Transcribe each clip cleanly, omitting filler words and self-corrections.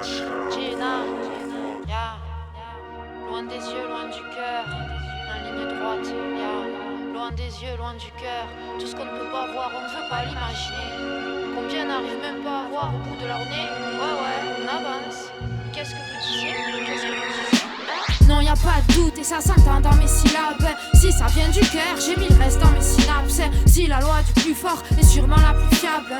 Gina, yeah. Loin des yeux, loin du cœur, en ligne droite, yeah. Loin des yeux, loin du cœur, tout ce qu'on ne peut pas voir, on ne veut pas l'imaginer. Combien n'arrivent même pas à voir au bout de leur nez? Ouais, on avance. Qu'est-ce que vous disiez? Qu'est-ce que vous disiez? Non, y a pas de doute et ça s'entend dans mes syllabes. Si ça vient du cœur, j'ai mis le reste dans mes synapses. Si la loi du plus fort est sûrement la plus fiable,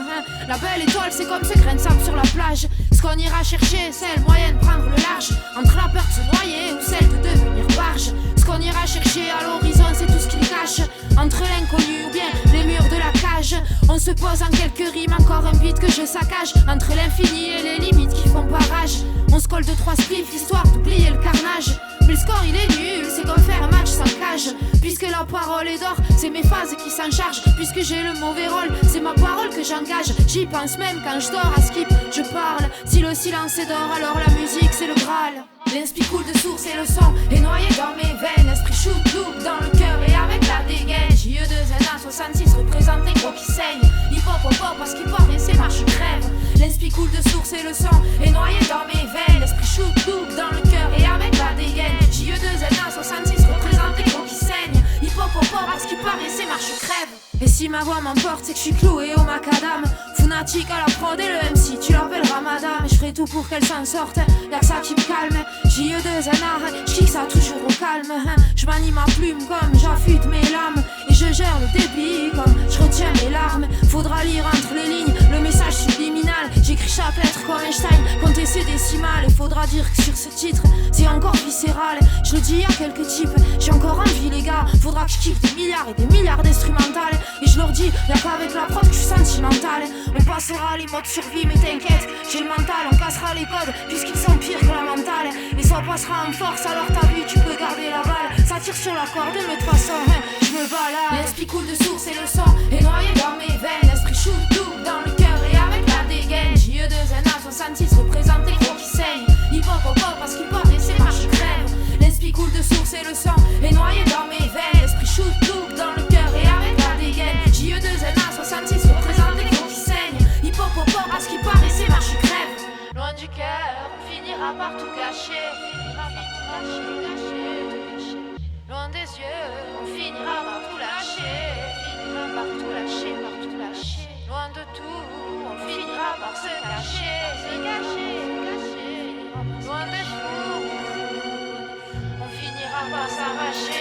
la belle étoile, c'est comme ce grain de sable sur la plage. Ce qu'on ira chercher, c'est le moyen de prendre le large. Entre la peur de se noyer ou celle de devenir barge. Ce qu'on ira chercher à l'horizon, c'est tout ce qu'il cache. Entre l'inconnu ou bien les murs de la cage. On se pose en quelques rimes, encore un beat que je saccage. Entre l'infini et les limites qui font barrage. On se colle de 3 spliffs, histoire d'oublier le carnage. Mais le score il est nul, c'est comme faire un match sans cage. Puisque la parole est d'or, c'est mes phases qui s'en chargent. Puisque j'ai le mauvais rôle, c'est ma parole que j'engage. J'y pense même quand je dors, à skip, je parle. Si le silence est d'or, alors la musique c'est le Graal. L'inspi coule de source et le son est noyé dans mes veines. Esprit shoot, look dans le cœur et avec la dégaine. JE2NA 66 représente un gros qui saigne. Hip hop au pop parce qu'il porte et c'est marche crève. L'inspi coule de source et le son est noyé dans mes veines. Esprit shoot, look dans le cœur et avec la dégaine. JE2NA 66 représente un gros qui saigne. Hip hop au pop parce qu'il paraît c'est marche crève. Et si ma voix m'emporte, c'est que je suis cloué au macadam. Fanatique à la prod et le MC, tu l'appelleras madame. Je ferai tout pour qu'elle s'en sorte, y'a que ça qui me calme. JE2NA, j'kick ça toujours au calme. Je manie ma plume comme j'affûte mes lames. Et je gère le débit comme je retiens mes larmes. Faudra lire entre les lignes le message subliminal. J'écris chaque lettre comme Einstein, compter ses décimales. Et faudra dire que sur ce titre, c'est encore viscéral. Je le dis à quelques types, j'ai encore envie les gars. Faudra que je kiffe des milliards et des milliards d'instrumentales. Et je leur dis, y'a qu'avec la prod que je suis sentimental. On passera les modes survie mais t'inquiète, j'ai le mental. On cassera les codes puisqu'ils sont pires que la mentale. Et ça passera en force, alors t'as vu, tu peux garder la balle. Ça tire sur la corde mais de toute façon, je me balade. L'esprit coule de source et le son est noyé dans mes veines. L'esprit shoot, look dans le cœur et avec la dégaine. JE2NA 66 représente les gros qui saignent. Hip hop au pop parce qu'il paraît c'est marche crève. L'esprit coule de source et le son est noyé dans mes veines. L'esprit shoot, look dans le cœur et avec la dégaine. JE2NA 66 représente les gros qui saignent. Hip hop au pop parce qu'il paraît c'est marche crève. Loin du cœur, on finira par tout gâcher. Loin des yeux, on finira par tout lâcher. Loin de tout, on finira par se cacher. Loin des fous, on finira par s'arracher.